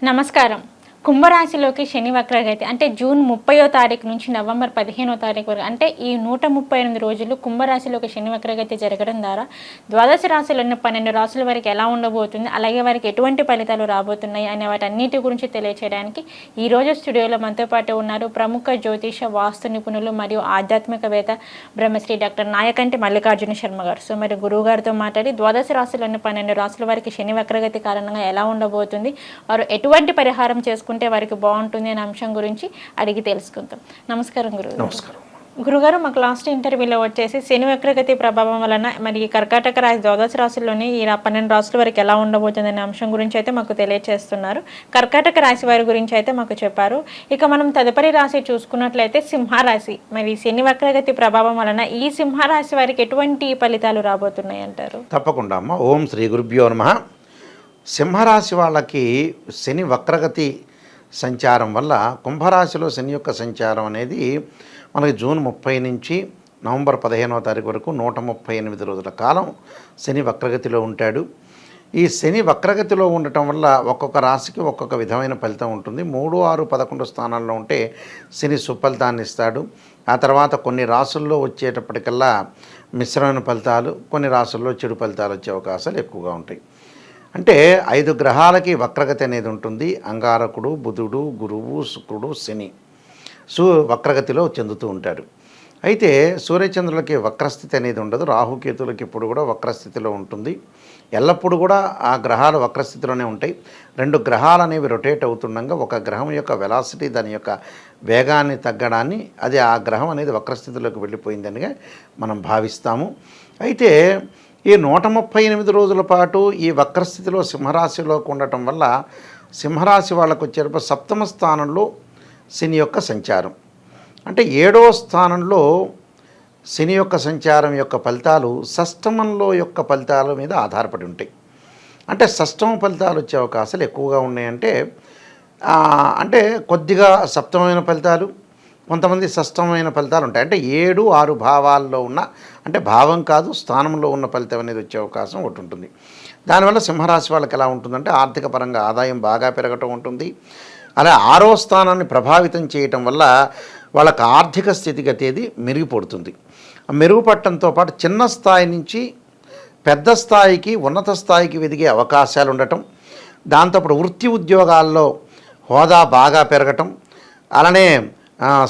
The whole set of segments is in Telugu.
నమస్కారం. కుంభరాశిలోకి శని వక్రగతి అంటే జూన్ 30వ తారీఖు నుంచి నవంబర్ 15వ తారీఖు వరకు అంటే ఈ 138 రోజులు కుంభరాశిలోకి శని వక్రగతి జరగడం ద్వారా ద్వాదశ రాశులను 12 రాశుల వరకు ఎలా ఉండబోతుంది, అలాగే వారికి ఎటువంటి ఫలితాలు రాబోతున్నాయి అనే వాటన్నిటి గురించి తెలియచేయడానికి ఈరోజు స్టూడియోలో మనతో పాటు ఉన్నారు ప్రముఖ జ్యోతిష వాస్తు నిపుణులు మరియు ఆధ్యాత్మికవేత్త బ్రహ్మశ్రీ డాక్టర్ నాయకంటి మల్లికార్జున శర్మ గారు. సో మరి గురువు గారితో మాట్లాడి ద్వాదశ రాశులను 12 రాశుల వారికి శని వక్రగతి కారణంగా ఎలా ఉండబోతుంది, వారు ఎటువంటి పరిహారం చేసుకుంటే వారికి బాగుంటుంది అనే అంశం గురించి అడిగి తెలుసుకుందాం. నమస్కారం గురువు. నమస్కారం. గురుగారు, మాకు లాస్ట్ ఇంటర్వ్యూలో వచ్చేసి శని వక్రగతి ప్రభావం వలన మరి కర్కాటక రాశి ద్వాదశ రాశుల్లోని ఈ 12 రాశుల వరకు ఎలా ఉండబోతుంది అనే అంశం గురించి అయితే మాకు తెలియజేస్తున్నారు. కర్కాటక రాశి వారి గురించి అయితే మాకు చెప్పారు. ఇక మనం తదుపరి రాశి చూసుకున్నట్లయితే సింహరాశి. మరి శని వక్రగతి ప్రభావం వలన ఈ సింహరాశి వారికి ఎటువంటి ఫలితాలు రాబోతున్నాయి అంటారు? తప్పకుండా అమ్మ. ఓం శ్రీ గురుభ్యో నమః. సింహరాశి వాళ్ళకి శని వక్రగతి సంచారం వల్ల కుంభరాశిలో శని యొక్క సంచారం అనేది మనకి జూన్ 30 నుంచి నవంబర్ 15వ తారీఖు వరకు 138 రోజుల కాలం శని వక్రగతిలో ఉంటాడు. ఈ శని వక్రగతిలో ఉండటం వల్ల ఒక్కొక్క రాశికి ఒక్కొక్క విధమైన ఫలితం ఉంటుంది. 3, 6, 11 స్థానాల్లో ఉంటే శని సుఫలితాన్ని ఇస్తాడు. ఆ తర్వాత కొన్ని రాసుల్లో వచ్చేటప్పటికల్లా మిశ్రమైన ఫలితాలు, కొన్ని రాసుల్లో చెడు ఫలితాలు వచ్చే అవకాశాలు ఎక్కువగా ఉంటాయి. అంటే 5 గ్రహాలకి వక్రగతి అనేది ఉంటుంది. అంగారకుడు, బుధుడు, గురువు, శుక్రుడు, శని వక్రగతిలో చెందుతూ ఉంటాడు. అయితే సూర్యచంద్రులకి వక్రస్థితి అనేది ఉండదు. రాహుకేతులకి ఇప్పుడు కూడా వక్రస్థితిలో ఉంటుంది. ఎల్లప్పుడూ కూడా ఆ గ్రహాలు వక్రస్థితిలోనే ఉంటాయి. 2 గ్రహాలు అనేవి రొటేట్ అవుతుండగా ఒక గ్రహం యొక్క వెలాసిటీ, దాని యొక్క వేగాన్ని తగ్గడాన్ని, అది ఆ గ్రహం అనేది వక్రస్థితిలోకి వెళ్ళిపోయిందనిగా మనం భావిస్తాము. అయితే ఈ 138 రోజుల పాటు ఈ వక్రస్థితిలో సింహరాశిలోకి ఉండటం వల్ల సింహరాశి వాళ్ళకు వచ్చేటప్పుడు 7వ స్థానంలో శని యొక్క సంచారం, అంటే 7వ స్థానంలో శని యొక్క సంచారం యొక్క ఫలితాలు షష్టమంలో యొక్క ఫలితాల మీద ఆధారపడి ఉంటాయి. అంటే షష్టమ ఫలితాలు వచ్చే అవకాశాలు ఎక్కువగా ఉన్నాయంటే అంటే కొద్దిగా సప్తమైన ఫలితాలు, కొంతమంది షష్టమైన ఫలితాలు ఉంటాయి. అంటే 7, 6 భావాల్లో ఉన్న, అంటే భావం కాదు స్థానంలో ఉన్న ఫలితం అనేది వచ్చే అవకాశం ఒకటి ఉంటుంది. దానివల్ల సింహరాశి వాళ్ళకి ఎలా ఉంటుందంటే ఆర్థిక పరంగా ఆదాయం బాగా పెరగటం ఉంటుంది. అలా 6వ స్థానాన్ని ప్రభావితం చేయటం వల్ల వాళ్ళకి ఆర్థిక స్థితిగతి అది మెరుగుపడుతుంది. మెరుగుపడటంతో పాటు చిన్న స్థాయి నుంచి పెద్ద స్థాయికి, ఉన్నత స్థాయికి ఎదిగే అవకాశాలు ఉండటం, దాంతోపాటు వృత్తి ఉద్యోగాల్లో హోదా బాగా పెరగటం, అలానే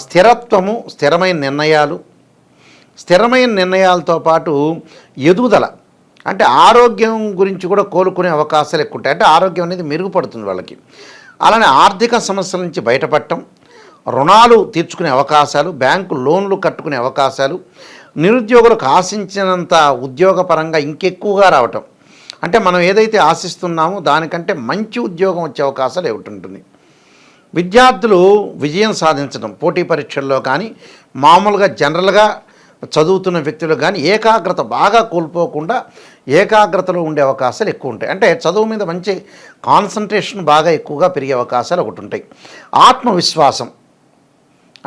స్థిరత్వము, స్థిరమైన నిర్ణయాలతో పాటు ఎదుగుదల, అంటే ఆరోగ్యం గురించి కూడా కోలుకునే అవకాశాలు ఎక్కువ ఉంటాయి. అంటే ఆరోగ్యం అనేది మెరుగుపడుతుంది వాళ్ళకి. అలానే ఆర్థిక సమస్యల నుంచి బయటపడటం, రుణాలు తీర్చుకునే అవకాశాలు, బ్యాంకు లోన్లు కట్టుకునే అవకాశాలు, నిరుద్యోగులకు ఆశించినంత ఉద్యోగపరంగా ఇంకెక్కువగా రావటం, అంటే మనం ఏదైతే ఆశిస్తున్నామో దానికంటే మంచి ఉద్యోగం వచ్చే అవకాశాలు ఒకటి ఉంటుంది. విద్యార్థులు విజయం సాధించడం, పోటీ పరీక్షల్లో కానీ మామూలుగా జనరల్గా చదువుతున్న వ్యక్తులు కానీ ఏకాగ్రత బాగా కోల్పోకుండా ఏకాగ్రతలో ఉండే అవకాశాలు ఎక్కువ ఉంటాయి. అంటే చదువు మీద మంచి కాన్సన్ట్రేషన్ బాగా ఎక్కువగా పెరిగే అవకాశాలు ఒకటి ఉంటాయి. ఆత్మవిశ్వాసం,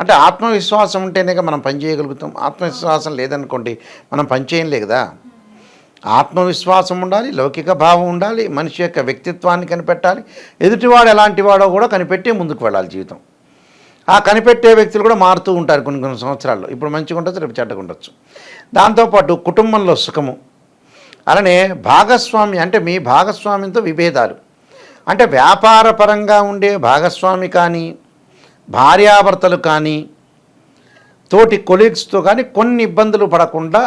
అంటే ఆత్మవిశ్వాసం ఉంటేనే మనం పని చేయగలుగుతాం. ఆత్మవిశ్వాసం లేదనుకోండి మనం పని చేయలే కదా. ఆత్మవిశ్వాసం ఉండాలి, లౌకిక భావం ఉండాలి, మనిషి యొక్క వ్యక్తిత్వాన్ని కనిపెట్టాలి, ఎదుటివాడు ఎలాంటి వాడో కూడా కనిపెట్టి ముందుకు వెళ్ళాలి జీవితం. ఆ కనిపెట్టే వ్యక్తులు కూడా మారుతూ ఉంటారు కొన్ని సంవత్సరాల్లో. ఇప్పుడు మంచిగా ఉండొచ్చు, రేపు చెడ్డగా ఉండొచ్చు. దాంతోపాటు కుటుంబంలో సుఖము, అలానే భాగస్వామి, అంటే మీ భాగస్వామ్యంతో విభేదాలు, అంటే వ్యాపారపరంగా ఉండే భాగస్వామి కానీ, భార్యాభర్తలు కానీ, తోటి కొలీగ్స్తో కానీ కొన్ని ఇబ్బందులు పడకుండా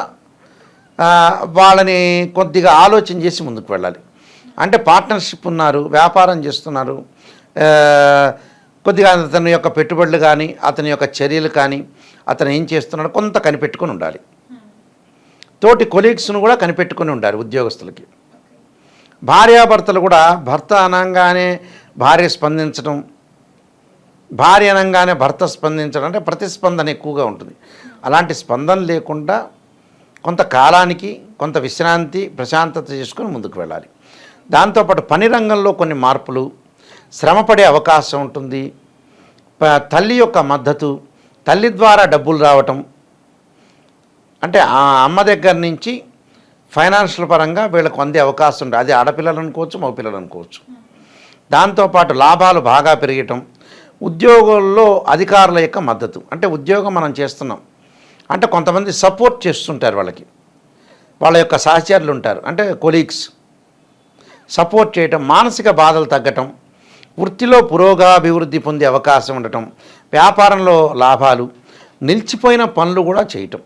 వాళ్ళని కొద్దిగా ఆలోచన చేసి ముందుకు వెళ్ళాలి. అంటే పార్ట్నర్షిప్ ఉన్నారు, వ్యాపారం చేస్తున్నారు, కొద్దిగా అతని యొక్క పెట్టుబడులు కానీ, అతని యొక్క చర్యలు కానీ, అతను ఏం చేస్తున్నాడో కొంత కనిపెట్టుకొని ఉండాలి. తోటి కొలీగ్స్ను కూడా కనిపెట్టుకొని ఉండాలి ఉద్యోగస్తులకి. భార్యాభర్తలు కూడా భర్త అనగానే భార్య స్పందించడం, భార్య అనగానే భర్త స్పందించడం, అంటే ప్రతిస్పందన ఎక్కువగా ఉంటుంది. అలాంటి స్పందన లేకుండా కొంత కాలానికి కొంత విశ్రాంతి, ప్రశాంతత చేసుకొని ముందుకు వెళ్ళాలి. దాంతోపాటు పని రంగంలో కొన్ని మార్పులు, శ్రమపడే అవకాశం ఉంటుంది. తల్లి యొక్క మద్దతు, తల్లి ద్వారా డబ్బులు రావటం, అంటే ఆ అమ్మ దగ్గర నుంచి ఫైనాన్షియల్ పరంగా వీళ్ళకు అందే అవకాశం ఉంటుంది. అది ఆడపిల్లలు అనుకోవచ్చు, మగపిల్లలు అనుకోవచ్చు. దాంతోపాటు లాభాలు బాగా పెరగటం, ఉద్యోగుల్లో అధికారుల యొక్క మద్దతు. అంటే ఉద్యోగం మనం చేస్తున్నాం అంటే కొంతమంది సపోర్ట్ చేస్తుంటారు, వాళ్ళ యొక్క సహచరులు ఉంటారు, అంటే కొలీగ్స్ సపోర్ట్ చేయటం, మానసిక బాధలు తగ్గటం, వృత్తిలో పురోగాభివృద్ధి పొందే అవకాశం ఉండటం, వ్యాపారంలో లాభాలు, నిలిచిపోయిన పనులు కూడా చేయటం.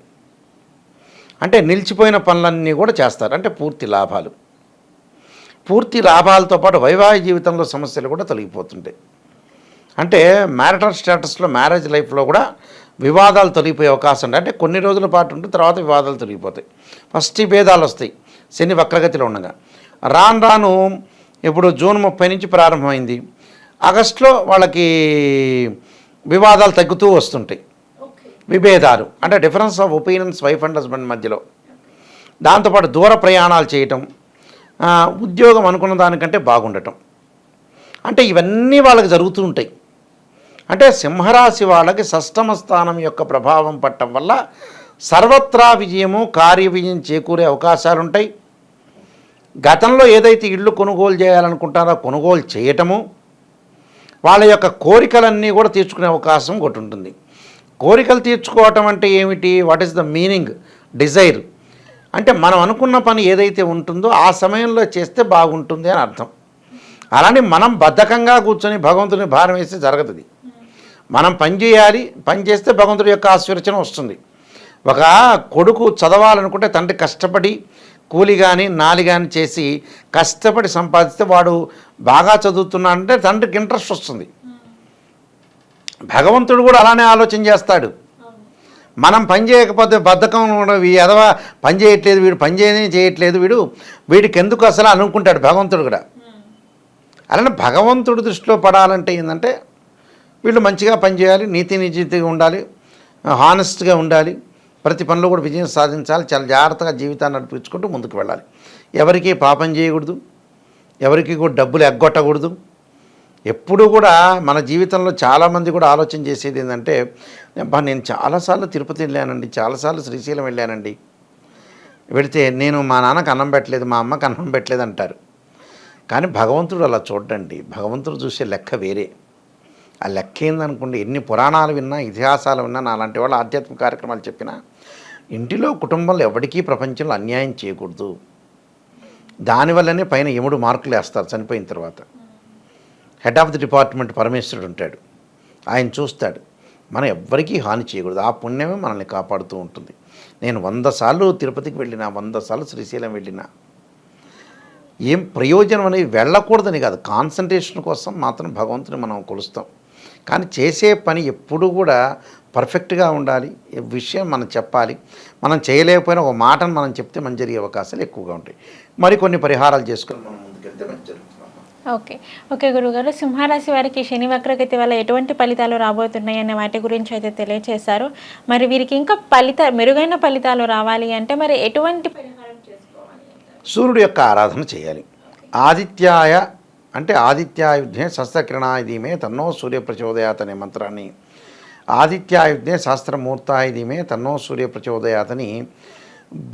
అంటే నిలిచిపోయిన పనులన్నీ కూడా చేస్తారు, అంటే పూర్తి లాభాలు. పూర్తి లాభాలతో పాటు వైవాహిక జీవితంలో సమస్యలు కూడా తొలగిపోతుంటాయి. అంటే మ్యారిటల్ స్టేటస్లో, మ్యారేజ్ లైఫ్లో కూడా వివాదాలు తొలగిపోయే అవకాశం ఉంది. అంటే కొన్ని రోజుల పాటు ఉంటే తర్వాత వివాదాలు తొలగిపోతాయి. ఫస్ట్ ఈ భేదాలు వస్తాయి శని వక్రగతిలో ఉండగా. రాను రాను ఇప్పుడు జూన్ 30 నుంచి ప్రారంభమైంది, ఆగస్టులో వాళ్ళకి వివాదాలు తగ్గుతూ వస్తుంటాయి, విభేదాలు అంటే difference of opinions wife and husband మధ్యలో. దాంతోపాటు దూర ప్రయాణాలు చేయటం, ఉద్యోగం అనుకున్న దానికంటే బాగుండటం, అంటే ఇవన్నీ వాళ్ళకి జరుగుతూ ఉంటాయి. అంటే సింహరాశి వాళ్ళకి షష్టమ స్థానం యొక్క ప్రభావం పట్టడం వల్ల సర్వత్రా విజయము, కార్య విజయం చేకూరే అవకాశాలు ఉంటాయి. గతంలో ఏదైతే ఇళ్ళు కొనుగోలు చేయాలనుకుంటారో కొనుగోలు చేయటము, వాళ్ళ యొక్క కోరికలన్నీ కూడా తీర్చుకునే అవకాశం ఒకటి ఉంటుంది. కోరికలు తీర్చుకోవటం అంటే ఏమిటి? What is the meaning? Desire అంటే మనం అనుకున్న పని ఏదైతే ఉంటుందో ఆ సమయంలో చేస్తే బాగుంటుంది అని అర్థం. అలానే మనం బద్ధకంగా కూర్చొని భగవంతుని భారం వేస్తే జరగదు. మనం పని చేయాలి, పని చేస్తే భగవంతుడి యొక్క ఆశీర్వచనం వస్తుంది. ఒక కొడుకు చదవాలనుకుంటే తండ్రి కష్టపడి కూలి కానీ నాలి కానీ చేసి కష్టపడి సంపాదిస్తే వాడు బాగా చదువుతున్నాడంటే తండ్రికి ఇంట్రెస్ట్ వస్తుంది. భగవంతుడు కూడా అలానే ఆలోచన చేస్తాడు. మనం పని చేయకపోతే బద్ధకం, ఈ ఎదవ పని చేయట్లేదు, వీడు పని చేయట్లేదు, వీడికి ఎందుకు అసలు అనుకుంటాడు భగవంతుడు కూడా. అలానే భగవంతుడి దృష్టిలో పడాలంటే ఏంటంటే వీళ్ళు మంచిగా పనిచేయాలి, నీతి నిజాయితీగా ఉండాలి, హానెస్ట్గా ఉండాలి, ప్రతి పనిలో కూడా విజయం సాధించాలి, చాలా జాగ్రత్తగా జీవితాన్ని నడిపించుకుంటూ ముందుకు వెళ్ళాలి. ఎవరికి పాపం చేయకూడదు, ఎవరికి కూడా డబ్బులు ఎగ్గొట్టకూడదు. ఎప్పుడు కూడా మన జీవితంలో చాలామంది కూడా ఆలోచన చేసేది ఏంటంటే, నేను చాలాసార్లు తిరుపతి వెళ్ళానండి, చాలాసార్లు శ్రీశైలం వెళ్ళానండి, వెళితే నేను మా నాన్నకు అన్నం పెట్టలేదు, మా అమ్మకు అన్నం పెట్టలేదు అంటారు. కానీ భగవంతుడు అలా చూడండి, భగవంతుడు చూసే లెక్క వేరే. ఆ లెక్క ఏందనుకోండి, ఎన్ని పురాణాలు విన్నా, ఇతిహాసాలు విన్నా, నాలాంటి వాళ్ళు ఆధ్యాత్మిక కార్యక్రమాలు చెప్పినా, ఇంటిలో కుటుంబంలో ఎవరికీ ప్రపంచంలో అన్యాయం చేయకూడదు. దానివల్లనే పైన యముడు మార్కులు వేస్తారు చనిపోయిన తర్వాత. హెడ్ ఆఫ్ ది డిపార్ట్మెంట్ పరమేశ్వరుడు ఉంటాడు, ఆయన చూస్తాడు. మనం ఎవ్వరికీ హాని చేయకూడదు, ఆ పుణ్యమే మనల్ని కాపాడుతూ ఉంటుంది. నేను 100 సార్లు తిరుపతికి వెళ్ళినా, 100 సార్లు శ్రీశైలం వెళ్ళినా ఏం ప్రయోజనం అనేది వెళ్ళకూడదని కాదు, కాన్సన్ట్రేషన్ కోసం మాత్రం భగవంతుని మనం కొలుస్తాం. కానీ చేసే పని ఎప్పుడూ కూడా పర్ఫెక్ట్గా ఉండాలి, విషయం మనం చెప్పాలి. మనం చేయలేకపోయినా ఒక మాటను మనం చెప్తే మంచి జరిగే అవకాశాలు ఎక్కువగా ఉంటాయి. మరికొన్ని పరిహారాలు చేసుకొని మనం ముందుకెళ్తే మంచి జరుగుతుంది. ఓకే గురుగారు, సింహరాశి వారికి శని వక్రగతి వల్ల ఎటువంటి ఫలితాలు రాబోతున్నాయి అనే వాటి గురించి అయితే తెలియజేశారు. మరి వీరికి ఇంకా మెరుగైన ఫలితాలు రావాలి అంటే మరి ఎటువంటి పరిహారం చేసుకోవాలి? సూర్యుడు యొక్క ఆరాధన చేయాలి. ఆదిత్యాయ అంటే ఆదిత్యాయుధ్నే శస్త్రకిరణాయుధీమే తన్నో సూర్య ప్రచోదయాత్ అనే మంత్రాన్ని, ఆదిత్యాయుధ్నే శాస్త్రమూర్తాయుధీమే తన్నో సూర్య ప్రచోదయాత్ అని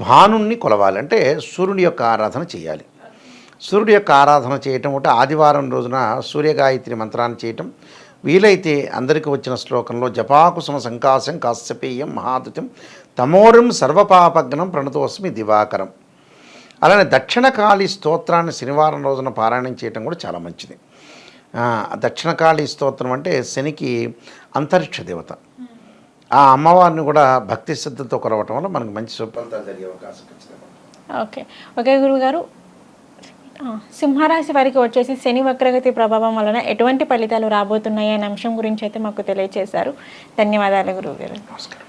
భానుణ్ణి కొలవాలి. అంటే సూర్యుడి యొక్క ఆరాధన చేయాలి. సూర్యుడి యొక్క ఆరాధన చేయటం అంటే ఆదివారం రోజున సూర్యగాయత్రి మంత్రాన్ని చేయటం, వీలైతే అందరికీ వచ్చిన శ్లోకంలో జపాకుసుమ సంకాశం కాశ్యపేయం మహాదుతం తమోరం సర్వపాపగ్నం ప్రణతోస్మి దివాకరం. అలానే దక్షిణకాళి స్తోత్రాన్ని శనివారం రోజున పారాయణం చేయటం కూడా చాలా మంచిది. దక్షిణకాళి స్తోత్రం అంటే శనికి అంతరిక్ష దేవత. ఆ అమ్మవారిని కూడా భక్తి శ్రద్ధతో కొలవటం వల్ల మనకు మంచి సుఫలితాలు జరిగే అవకాశం ఖచ్చితంగా. ఓకే గురుగారు, సింహరాశి వారికి వచ్చేసి శని వక్రగతి ప్రభావం వలన ఎటువంటి ఫలితాలు రాబోతున్నాయి అనే అంశం గురించి అయితే మాకు తెలియజేశారు. ధన్యవాదాలు గురువుగారు. నమస్కారం.